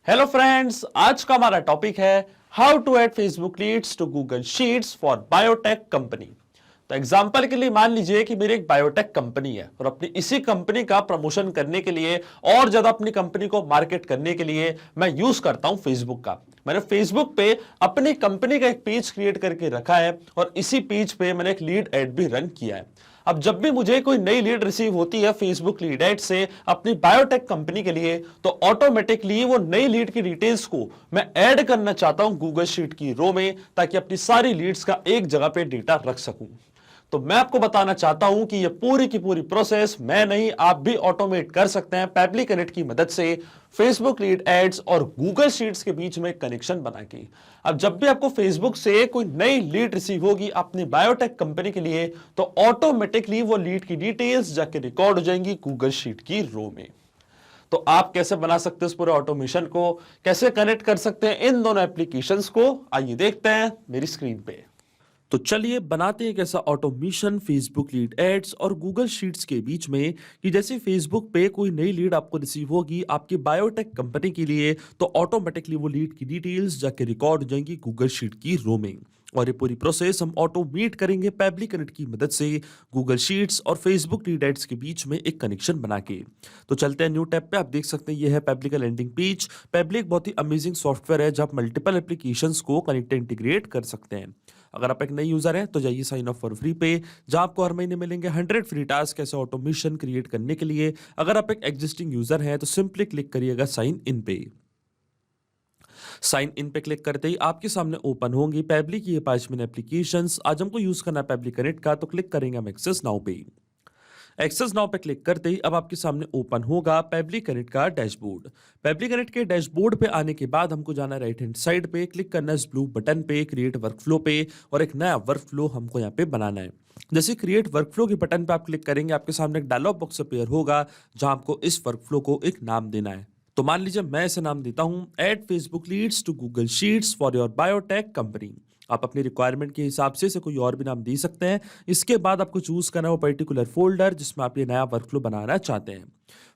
Hello friends, आज का हमारा टॉपिक है how to add Facebook leads to Google sheets for biotech company. तो एग्जांपल के लिए मान लीजिए कि मेरी एक बायोटेक कंपनी है और अपनी इसी कंपनी का प्रमोशन करने के लिए और ज्यादा अपनी कंपनी को मार्केट करने के लिए मैं यूज करता हूं फेसबुक का। मैंने फेसबुक पे अपनी कंपनी का एक पेज क्रिएट करके रखा है और इसी पेज पे मैंने एक लीड एड भी रन किया है। अब जब भी मुझे कोई नई लीड रिसीव होती है फेसबुक लीड एड से अपनी बायोटेक कंपनी के लिए, तो ऑटोमेटिकली वो नई लीड की डिटेल्स को मैं ऐड करना चाहता हूं गूगल शीट की रो में, ताकि अपनी सारी लीड्स का एक जगह पे डेटा रख सकूं। तो मैं आपको बताना चाहता हूं कि ये पूरी की पूरी प्रोसेस मैं नहीं, आप भी ऑटोमेट कर सकते हैं पैबली कनेक्ट की मदद से फेसबुक लीड एड्स और गूगल शीट्स के बीच में कनेक्शन बना के। अब जब भी आपको फेसबुक से कोई नई लीड रिसीव होगी अपनी बायोटेक कंपनी के लिए, तो ऑटोमेटिकली वो लीड की डिटेल्स जाके रिकॉर्ड हो जाएंगी गूगल शीट की रो में। तो आप कैसे बना सकते हैं इस पूरे ऑटोमेशन को, कैसे कनेक्ट कर सकते हैं इन दोनों एप्लीकेशंस को, आइए देखते हैं मेरी स्क्रीन पे। तो चलिए बनाते हैं एक ऐसा ऑटोमेशन फेसबुक लीड एड्स और गूगल शीट्स के बीच में कि जैसे फेसबुक पे कोई नई लीड आपको रिसीव होगी आपकी बायोटेक कंपनी के लिए, तो ऑटोमेटिकली वो लीड की डिटेल्स जाके रिकॉर्ड हो जाएंगी गूगल शीट की रो में। और ये पूरी प्रोसेस हम ऑटोमेट करेंगे पैबली कनेक्ट की मदद से गूगल शीट्स और फेसबुक लीड एड्स के बीच में एक कनेक्शन बना के। तो चलते हैं न्यू टैब पे। आप देख सकते हैं ये है पैबली का लैंडिंग पेज। पैबली एक बहुत ही अमेजिंग सॉफ्टवेयर है जहां आप मल्टीपल एप्लीकेशंस को कनेक्ट इंटीग्रेट कर सकते हैं। अगर आप एक नई यूजर हैं तो जाइए साइन अप फॉर फ्री पे, जहां आपको हर महीने मिलेंगे 100 फ्री टास्क ऐसे ऑटोमेशन क्रिएट करने के लिए। अगर आप एक एग्जिस्टिंग यूजर हैं तो सिंपली क्लिक करिएगा साइन इन पे। साइन इन पे क्लिक करते ही आपके सामने ओपन होंगी पैबली की ये 5 एप्लीकेशंस। आज हमको यूज करना है पैबली कनेक्ट का, तो क्लिक करेंगे हम एक्सेस नाउ पे। एक्सेस नाउ पे क्लिक करते ही अब आपके सामने ओपन होगा पैबली कनेक्ट का डैशबोर्ड। पैबली कनेक्ट के डैशबोर्ड पे आने के बाद हमको जाना है राइट हैंड साइड पे, क्लिक करना है इस ब्लू बटन पे क्रिएट वर्कफ्लो पे, और एक नया वर्कफ्लो हमको यहाँ पे बनाना है। जैसे क्रिएट वर्कफ्लो के बटन पे आप क्लिक करेंगे आपके सामने एक डायलॉग बॉक्स अपीयर होगा जहां आपको इस वर्कफ्लो को एक नाम देना है। तो मान लीजिए मैं इसे नाम देता हूं add Facebook leads to Google sheets for your biotech company. आप अपनी रिक्वायरमेंट के हिसाब से इसे कोई और भी नाम दे सकते हैं। इसके बाद आपको चूज करना है वो पर्टिकुलर फोल्डर जिसमें आप ये नया वर्कफ्लो बनाना चाहते हैं।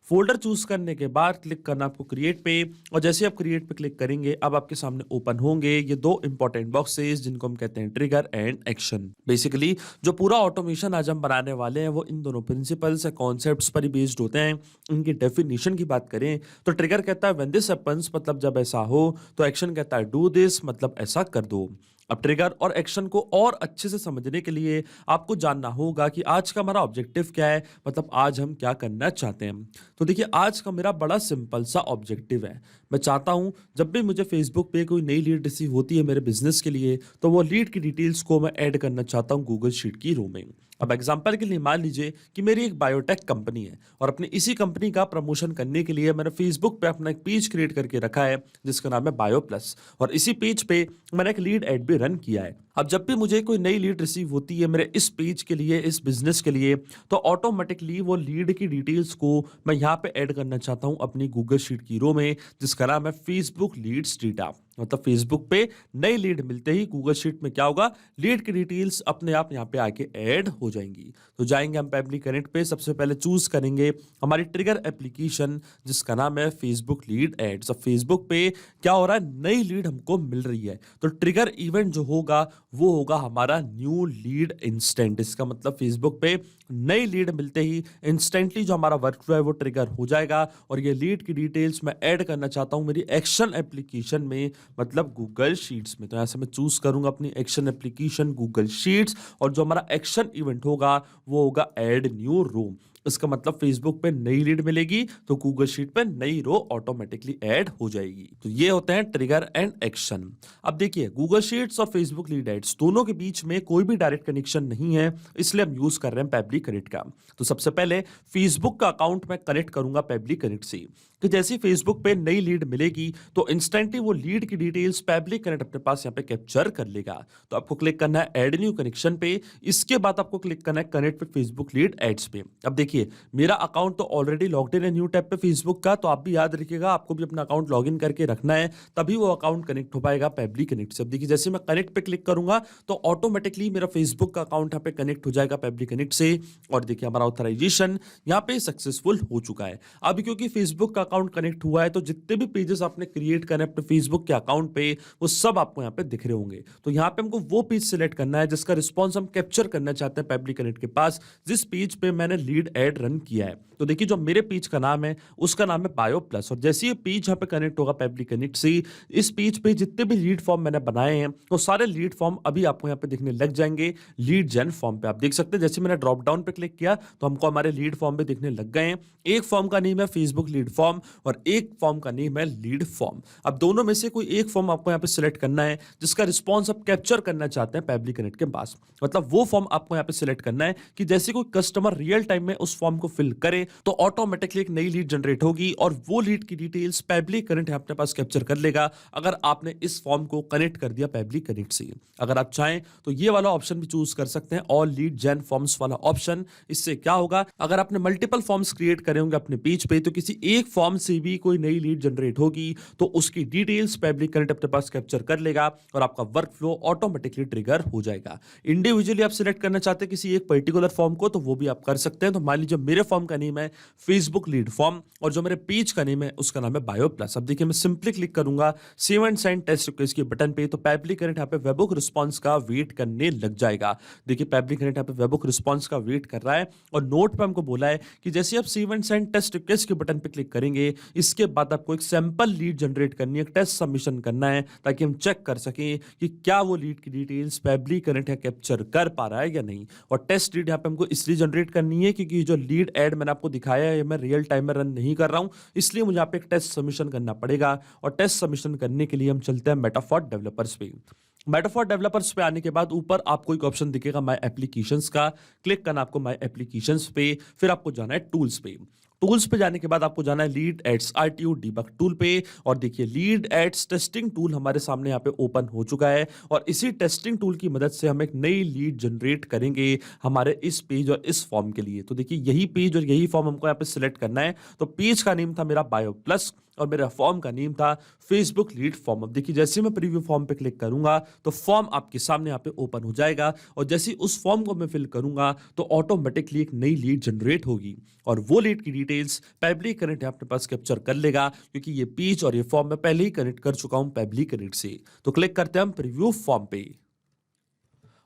फोल्डर चूज करने के बाद क्लिक करना आपको क्रिएट पे, और जैसे आप क्रिएट पे क्लिक करेंगे अब आपके सामने ओपन होंगे ये दो इंपॉर्टेंट बॉक्सेस जिनको हम कहते हैं ट्रिगर एंड एक्शन। बेसिकली जो पूरा ऑटोमेशन आज हम बनाने वाले हैं वो इन दोनों प्रिंसिपल्स या कॉन्सेप्ट्स पर ही बेस्ड होते हैं। इनकी डेफिनेशन की बात करें तो ट्रिगर कहता है व्हेन दिस हैपेंस, मतलब जब ऐसा हो, तो एक्शन कहता है डू दिस, मतलब ऐसा कर दो। अब ट्रिगर और एक्शन को और अच्छे से समझने के लिए आपको जानना होगा कि आज का हमारा ऑब्जेक्टिव क्या है, मतलब आज हम क्या करना चाहते हैं। तो देखिए आज का मेरा बड़ा सिंपल सा ऑब्जेक्टिव है। मैं चाहता हूं जब भी मुझे फेसबुक पे कोई नई लीड रिसीव होती है मेरे बिजनेस के लिए, तो वो लीड की डिटेल्स को मैं ऐड करना चाहता हूं गूगल शीट की रो में। अब एग्जांपल के लिए मान लीजिए कि मेरी एक बायोटेक कंपनी है और अपनी इसी कंपनी का प्रमोशन करने के लिए मैंने फेसबुक पे अपना एक पेज क्रिएट करके रखा है जिसका नाम है बायो प्लस, और इसी पेज पे मैंने एक लीड एड भी रन किया है। अब जब भी मुझे कोई नई लीड रिसीव होती है मेरे इस पेज के लिए, इस बिजनेस के लिए, तो ऑटोमेटिकली वो लीड की डिटेल्स को मैं यहाँ पे ऐड करना चाहता हूँ अपनी गूगल शीट की रो में जिसका नाम है फेसबुक लीड्स डेटा। मतलब फेसबुक पे नई लीड मिलते ही गूगल शीट में क्या होगा, लीड की डिटेल्स अपने आप यहाँ पे आके ऐड हो जाएंगी। तो जाएंगे हम पैबली कनेक्ट पे, सबसे पहले चूज करेंगे हमारी ट्रिगर एप्लीकेशन जिसका नाम है फेसबुक लीड एड्स। अब फेसबुक पे क्या हो रहा है, नई लीड हमको मिल रही है, तो ट्रिगर इवेंट जो होगा वो होगा हमारा न्यू लीड इंस्टेंट। इसका मतलब फेसबुक पे नई लीड मिलते ही इंस्टेंटली जो हमारा वर्कफ्लो है वो ट्रिगर हो जाएगा, और ये लीड की डिटेल्स मैं ऐड करना चाहता हूं मेरी एक्शन एप्लीकेशन में, मतलब गूगल शीट्स में। तो यहां से मैं चूज करूंगा अपनी एक्शन एप्लीकेशन गूगल शीट्स, और जो हमारा एक्शन इवेंट होगा वो होगा ऐड न्यू रो। इसका मतलब फेसबुक पे नई लीड मिलेगी तो गूगल शीट पे नई रो ऑटोमेटिकली ऐड हो जाएगी। तो ये होते हैं ट्रिगर एंड एक्शन। अब देखिए गूगल शीट्स और फेसबुक लीड एड्स दोनों के बीच में कोई भी डायरेक्ट कनेक्शन नहीं है, इसलिए हम यूज कर रहे हैं पैबली कनेक्ट का। तो सबसे पहले फेसबुक का अकाउंट मैं कनेक्ट करूंगा पैबली कनेक्ट से, कि जैसे फेसबुक पे नई लीड मिलेगी तो इंस्टेंटली वो लीड की डिटेल्स पैबली कनेक्ट अपने पास यहाँ पे कैप्चर कर लेगा। तो आपको क्लिक करना है ऐड न्यू कनेक्शन पे, इसके बाद आपको क्लिक करना है connect with Facebook lead ads पे। अब देखिए देखिए मेरा अकाउंट तो ऑलरेडी लॉग्ड इन है न्यू टैब पे फेसबुक का, तो आप भी याद रखिएगा आपको भी अपना अकाउंट लॉगिन करके रखना है, तभी वो अकाउंट कनेक्ट हो पाएगा पेबली कनेक्ट से। अब देखिए जैसे मैं कनेक्ट पे क्लिक करूंगा तो ऑटोमेटिकली मेरा फेसबुक का अकाउंट यहाँ पे कनेक्ट हो जाएगा पेबली कनेक्ट से, और देखिए हमारा ऑथराइजेशन यहाँ पे सक्सेसफुल हो चुका है। अब क्योंकि फेसबुक का अकाउंट कनेक्ट हुआ है तो जितने भी पेजेस आपने क्रिएट करने अपने फेसबुक के अकाउंट पे वो सब आपको यहाँ पे दिख रहे होंगे। तो यहाँ पे हमको वो पेज सिलेक्ट करना है जिसका रिस्पॉन्स हम कैप्चर करना चाहते हैं पेबली कनेक्ट के पास, जिस पेज पे मैंने लीड एड रन किया है। तो देखिए जो मेरे पेज का नाम है उसका नाम है बायो प्लस, और जैसे ये पेज यहाँ पे कनेक्ट होगा पेबली कनेक्ट से, इस पेज पे जितने भी लीड फॉर्म मैंने बनाए हैं वो सारे लीड फॉर्म अभी आपको यहाँ पे दिखने लग जाएंगे लीड जेन फॉर्म पे। आप देख सकते हैं जैसे मैंने ड्रॉप डाउन पे क्लिक किया तो हमको हमारे लीड फॉर्म पे दिखने लग गए हैं। एक फॉर्म का नेम है फेसबुक लीड फॉर्म और एक फॉर्म का नेम है लीड फॉर्म। अब दोनों में से कोई एक फॉर्म आपको यहाँ पे सिलेक्ट करना है जिसका रिस्पॉन्स आप कैप्चर करना चाहते हैं पेबली कनेक्ट के पास। मतलब वो फॉर्म आपको यहाँ पे सिलेक्ट करना है कि जैसे कोई कस्टमर रियल टाइम में उस फॉर्म को फिल करे तो ऑटोमेटिकली एक नई लीड जनरेट होगी और वो लीड की डिटेल्स पेबली कनेक्ट अपने पास कैप्चर कर लेगा अगर आपने इस फॉर्म को कनेक्ट कर दिया पेबली कनेक्ट से। अगर आप चाहें तो ये वाला ऑप्शन भी चूज कर सकते हैं, ऑल लीड जेन फॉर्म्स वाला ऑप्शन। इससे क्या होगा, अगर आपने मल्टीपल फॉर्म्स क्रिएट करे होंगे अपने पेज पे तो किसी एक फॉर्म से भी कोई नई लीड जनरेट होगी तो उसकी डिटेल्स पेबली कनेक्ट अपने पास कैप्चर कर लेगा और आपका वर्क फ्लो ऑटोमेटिकली ट्रिगर हो जाएगा। इंडिविजुअली आप सिलेक्ट करना चाहते हैं किसी एक पर्टिकुलर फॉर्म को तो वो भी आप कर सकते हैं। तो मान लीजिए मेरे फॉर्म का नेम है फेसबुक लीड फॉर्म और जो मेरे पेज का नेम है उसका नाम है बायो प्लस। अब देखिए मैं सिंपली क्लिक करूंगा save and send test request के बटन पे तो पेबली कनेक्ट यहाँ पे वेबुक रिस्पॉन्स का वेट करने लग जाएगा। देखिए पेबली कनेक्ट यहाँ पे वेबुक रिस्पॉन्स का वेट कर रहा है और नोट पे हमको बोला है कि जैसे आप save and send test request के बटन पे क्लिक करेंगे इसके बाद आपको एक सैंपल लीड जनरेट करनी है, एक टेस्ट सबमिशन करना है ताकि हम चेक कर सकें कि क्या वो लीड की डिटेल्स पेबली कनेक्ट है कैप्चर कर पा रहा है या नहीं। और टेस्ट लीड यहाँ पे हमको इसलिए जनरेट करनी है क्योंकि जो लीड एड मैंने आपको दिखाया है मैं रियल टाइम में रन नहीं कर रहा हूं, इसलिए मुझे यहाँ पे एक टेस्ट सबमिशन करना पड़ेगा। और टेस्ट सबमिशन करने के लिए हम चलते हैं मेटाफॉर डेवलपर्स पे। मेटाफॉर डेवलपर्स पे आने के बाद ऊपर आपको एक ऑप्शन दिखेगा माय एप्लीकेशंस का, क्लिक करना आपको माय एप्लीकेशंस पे, फिर आपको जाना है टूल्स पे। टूल्स पे जाने के बाद आपको जाना है lead ads RTU debug tool पे और देखिए लीड एड्स टेस्टिंग टूल हमारे सामने यहाँ पे ओपन हो चुका है और इसी टेस्टिंग टूल की मदद से हम एक नई लीड जनरेट करेंगे हमारे इस पेज और इस फॉर्म के लिए। तो देखिए यही पेज और यही फॉर्म हमको यहाँ पे सिलेक्ट करना है। तो पेज का नेम था मेरा बायो प्लस और मेरा फॉर्म का नेम था फेसबुक लीड फॉर्म। अब देखिए जैसे मैं प्रीव्यू फॉर्म पे क्लिक करूंगा तो फॉर्म आपके सामने यहाँ पे ओपन हो जाएगा और जैसे उस फॉर्म को मैं फिल करूंगा तो ऑटोमेटिकली एक नई लीड जनरेट होगी और वो लीड की डिटेल्स पेबली कनेक्ट अपने पास कैप्चर कर लेगा क्योंकि ये पेज और ये फॉर्म मैं पहले ही कनेक्ट कर चुका हूं पेबली कनेक्ट से। तो क्लिक करते हैं हम प्रीव्यू फॉर्म पे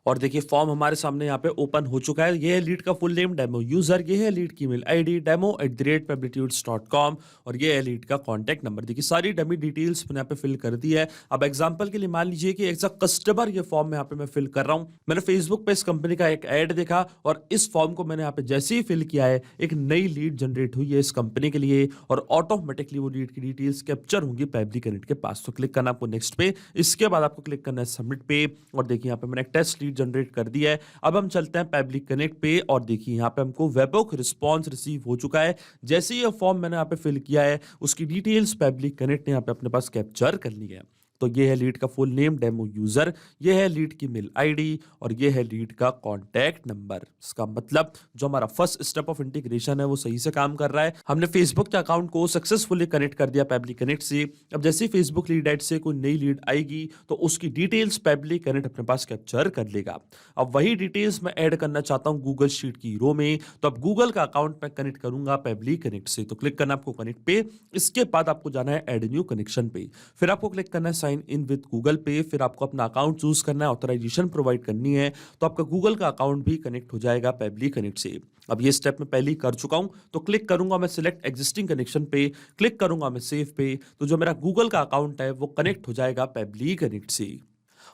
और देखिए फॉर्म हमारे सामने यहाँ पे ओपन हो चुका है। ये है लीड का फुल नेम डेमो यूजर, ये है लीड की ईमेल आईडी demo@peblitudes.com और ये है लीड का कांटेक्ट नंबर। देखिए सारी डमी डिटेल्स मैंने यहाँ पे फिल कर दी है। अब एग्जांपल के लिए मान लीजिए कि एज अ कस्टमर ये फॉर्म में यहाँ पे मैं फिल कर रहा हूँ। मैंने फेसबुक पे इस कंपनी का एक ऐड देखा और इस फॉर्म को मैंने यहाँ पे जैसे ही फिल किया है एक नई लीड जनरेट हुई है इस कंपनी के लिए और ऑटोमेटिकली वो लीड की डिटेल्स कैप्चर होंगी पेबली कनेक्ट के पास। तो क्लिक करना आपको नेक्स्ट पे, इसके बाद आपको क्लिक करना है सबमिट पे और देखिए यहाँ पे मैंने एक टेस्ट लीड जनरेट कर दिया है। अब हम चलते हैं पेबली कनेक्ट पे और देखिए यहाँ पे हमको वेबुक रिस्पॉन्स रिसीव हो चुका है। जैसे ही ये फॉर्म मैंने यहाँ पे फिल किया है उसकी डिटेल्स पेबली कनेक्ट ने यहाँ पे अपने पास कैप्चर कर ली है। तो ये है लीड का फुल नेम डेमो यूजर, ये है लीड की मेल आईडी और ये है लीड का कॉन्टैक्ट नंबर। इसका मतलब जो हमारा फर्स्ट स्टेप ऑफ इंटीग्रेशन है वो सही से काम कर रहा है। हमने फेसबुक के अकाउंट को सक्सेसफुली कनेक्ट कर दिया पेबली कनेक्ट से। अब जैसे ही फेसबुक लीड एड से कोई नई लीड आएगी तो उसकी डिटेल्स पेबली कनेक्ट अपने पास कैप्चर कर लेगा। अब वही डिटेल्स मैं ऐड करना चाहता हूँ गूगल शीट की रो में, तो अब गूगल का अकाउंट मैं कनेक्ट करूंगा पेबली कनेक्ट से। तो क्लिक करना आपको कनेक्ट पे, इसके बाद आपको जाना है एड न्यू कनेक्शन पे, फिर आपको क्लिक करना है साइन इन विद गूगल पे, फिर आपको अपना अकाउंट चूज करना है, ऑथराइजेशन प्रोवाइड करनी है तो आपका गूगल का अकाउंट भी कनेक्ट हो जाएगा पेबली कनेक्ट से। अब ये स्टेप मैं पहले ही कर चुका हूं तो क्लिक करूंगा मैं सिलेक्ट एग्जिस्टिंग कनेक्शन पे, क्लिक करूंगा मैं सेव पे, तो जो मेरा गूगल का अकाउंट है वो कनेक्ट हो जाएगा पेबली कनेक्ट से।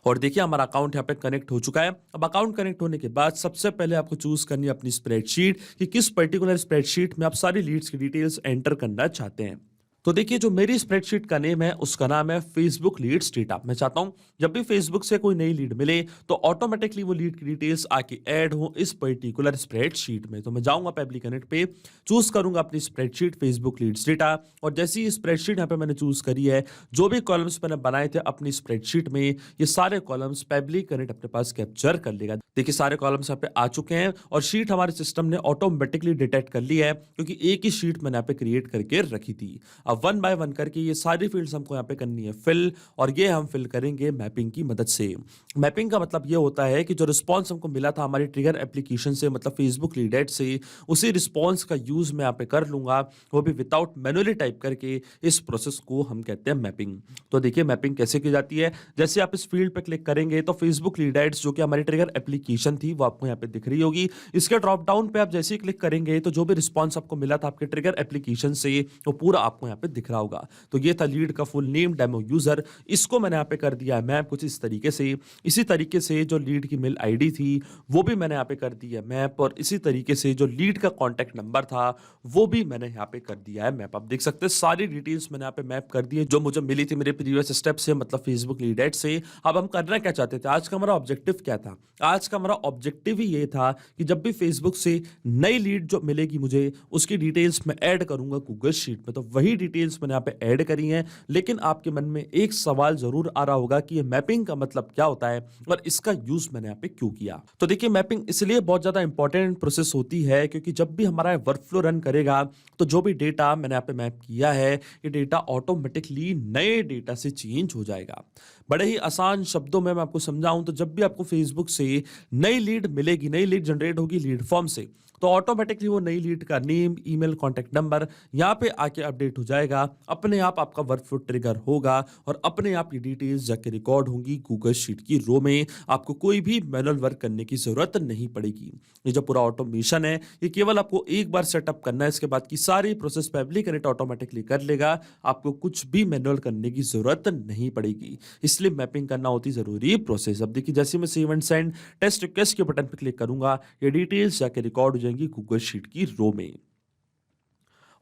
और देखिए हमारा अकाउंट यहाँ पे कनेक्ट हो चुका है। अब अकाउंट कनेक्ट होने के बाद सबसे पहले आपको चूज करनी है अपनी स्प्रेडशीट कि किस पर्टिकुलर स्प्रेडशीट में आप सारी लीड्स की डिटेल्स एंटर करना चाहते हैं। तो देखिए जो मेरी स्प्रेडशीट का नेम है उसका नाम है फेसबुक लीड्स डेटा। मैं चाहता हूं जब भी फेसबुक से कोई नई लीड मिले तो ऑटोमेटिकली वो लीड की डिटेल्स आके ऐड हो इस पर्टिकुलर स्प्रेडशीट में। तो मैं जाऊंगा पेबली कनेक्ट पे, चूज करूंगा अपनी स्प्रेडशीट फेसबुक लीड्स डेटा, और जैसी ही स्प्रेडशीट यहाँ पे मैंने चूज करी है, जो भी कॉलम्स मैंने बनाए थे अपनी स्प्रेडशीट में, ये सारे कॉलम्स पेबली कनेक्ट अपने पास कैप्चर कर लेगा। देखिए सारे कॉलम्स यहाँ पे आ चुके हैं और शीट हमारे सिस्टम ने ऑटोमेटिकली डिटेक्ट कर ली है, क्योंकि एक ही शीट मैंने यहाँ पे क्रिएट करके रखी थी। अब वन बाय वन करके ये सारी फील्ड्स हमको यहाँ पे करनी है फिल, और ये हम फिल करेंगे मैपिंग की मदद से। मैपिंग का मतलब ये होता है कि जो रिस्पॉन्स हमको मिला था हमारी ट्रिगर एप्लीकेशन से, मतलब फेसबुक लीड एड से, उसी रिस्पॉन्स का यूज मैं यहाँ पे कर लूंगा, वो भी विदाउट मैनुअली टाइप करके। इस प्रोसेस को हम कहते हैं मैपिंग। तो देखिए मैपिंग कैसे की जाती है। जैसे आप इस फील्ड पे क्लिक करेंगे तो फेसबुक लीड एड्स जो कि हमारी ट्रिगर एप्लीकेशन थी वो आपको यहाँ पे दिख रही होगी। इसके ड्रॉप डाउन पे आप जैसे ही क्लिक करेंगे तो जो भी रिस्पॉन्स आपको मिला था आपके ट्रिगर एप्लीकेशन से वो पूरा आपको यहाँ पे दिख रहा होगा। तो ये था लीड का फुल नेम, डेमो यूजर। इसको मैंने यहाँ पे कर दिया है मैप कुछ इस तरीके से। इसी तरीके से जो लीड की मेल आईडी थी वो भी मैंने यहाँ पे कर दी है मैप, और इसी तरीके से जो लीड का कॉन्टैक्ट नंबर था वो भी मैंने यहाँ पे कर दिया है मैप। आप देख सकते हैं सारी डिटेल्स मैंने यहाँ पे मैप कर दी है जो मुझे मिली थी मेरे प्रीवियस स्टेप से, मतलब फेसबुक लीड एड से। अब हम करना क्या चाहते थे, आज का हमारा ऑब्जेक्टिव क्या था? आज का हमारा ऑब्जेक्टिव ही ये था कि जब भी फेसबुक से नई लीड जो मिलेगी मुझे, उसकी डिटेल्स मैं ऐड करूंगा गूगल शीट में। तो वही डिटेल्स मैंने यहाँ पे ऐड करी हैं। लेकिन आपके मन में एक सवाल जरूर आ रहा होगा कि ये मैपिंग का मतलब क्या होता है और इसका यूज मैंने यहाँ पे क्यों किया। तो देखिए मैपिंग इसलिए बहुत ज्यादा इंपॉर्टेंट प्रोसेस होती है क्योंकि जब भी हमारा वर्कफ्लो रन करेगा तो जो भी डेटा मैंने यहाँ पे मैप किया है ये डेटा ऑटोमेटिकली नए डेटा से चेंज हो जाएगा। बड़े ही आसान शब्दों में मैं आपको समझाऊं तो जब भी आपको फेसबुक से नई लीड मिलेगी, नई लीड जनरेट होगी लीड फॉर्म से, तो ऑटोमेटिकली वो नई लीड का नेम, ईमेल, कॉन्टैक्ट नंबर यहाँ पे आके अपडेट हो जाएगा। अपने आप आपका वर्कफ्लो ट्रिगर होगा और अपने आप ये डिटेल्स जाके रिकॉर्ड होंगी गूगल शीट की रो में। आपको कोई भी मैनुअल वर्क करने की जरूरत नहीं पड़ेगी। ये जो पूरा ऑटोमेशन है ये केवल आपको एक बार सेटअप करना है, इसके बाद की सारी प्रोसेस पेबली कनेक्ट ऑटोमेटिकली कर लेगा। आपको कुछ भी मैनुअल करने की जरूरत नहीं पड़ेगी, इसलिए मैपिंग करना होती जरूरी प्रोसेस। अब देखिए जैसे मैं save and send test request के बटन पर क्लिक करूंगा ये डिटेल्स जाके रिकॉर्ड हो जाएंगी गूगल शीट की रो में।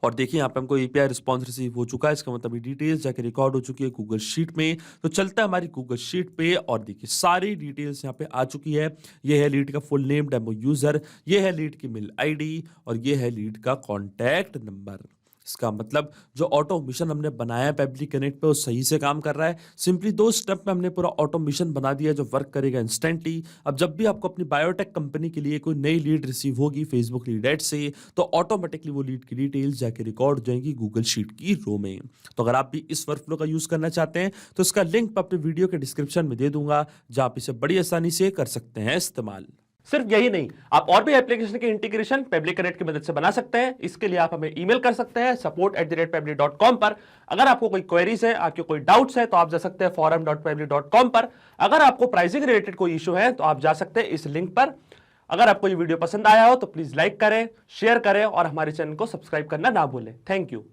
और देखिए यहाँ पे हमको एपीआई रिस्पॉन्स रिसीव हो चुका है, इसका मतलब ये डिटेल्स जाके रिकॉर्ड हो चुकी है गूगल शीट में। तो चलता है हमारी गूगल शीट पे और देखिए सारी डिटेल्स यहाँ पे आ चुकी है। ये है लीड का फुल नेम, डेमो यूजर, ये है लीड की मेल आईडी, और ये है लीड का कॉन्टैक्ट नंबर। इसका मतलब जो ऑटोमेशन हमने बनाया है पेबली कनेक्ट पे वो सही से काम कर रहा है। सिंपली 2 स्टेप में हमने पूरा ऑटोमेशन बना दिया है जो वर्क करेगा इंस्टेंटली। अब जब भी आपको अपनी बायोटेक कंपनी के लिए कोई नई लीड रिसीव होगी फेसबुक लीड एड से, तो ऑटोमेटिकली वो लीड की डिटेल्स जाके रिकॉर्ड हो जाएंगी गूगल शीट की रो में। तो अगर आप भी इस वर्कफ्लो का यूज करना चाहते हैं तो इसका लिंक मैं अपने वीडियो के डिस्क्रिप्शन में दे दूंगा, जहां आप इसे बड़ी आसानी से कर सकते हैं इस्तेमाल। सिर्फ यही नहीं, आप और भी एप्लीकेशन के इंटीग्रेशन पेबली कनेक्ट की मदद से बना सकते हैं। इसके लिए आप हमें ईमेल कर सकते हैं support@pebly.com पर। अगर आपको कोई क्वेरीज है, आपके कोई डाउट्स है तो आप जा सकते हैं forum.pebly.com पर। अगर आपको प्राइसिंग रिलेटेड कोई इशू है तो आप जा सकते हैं इस लिंक पर। अगर आपको ये वीडियो पसंद आया हो तो प्लीज लाइक करें, शेयर करें और हमारे चैनल को सब्सक्राइब करना ना भूलें। Thank you.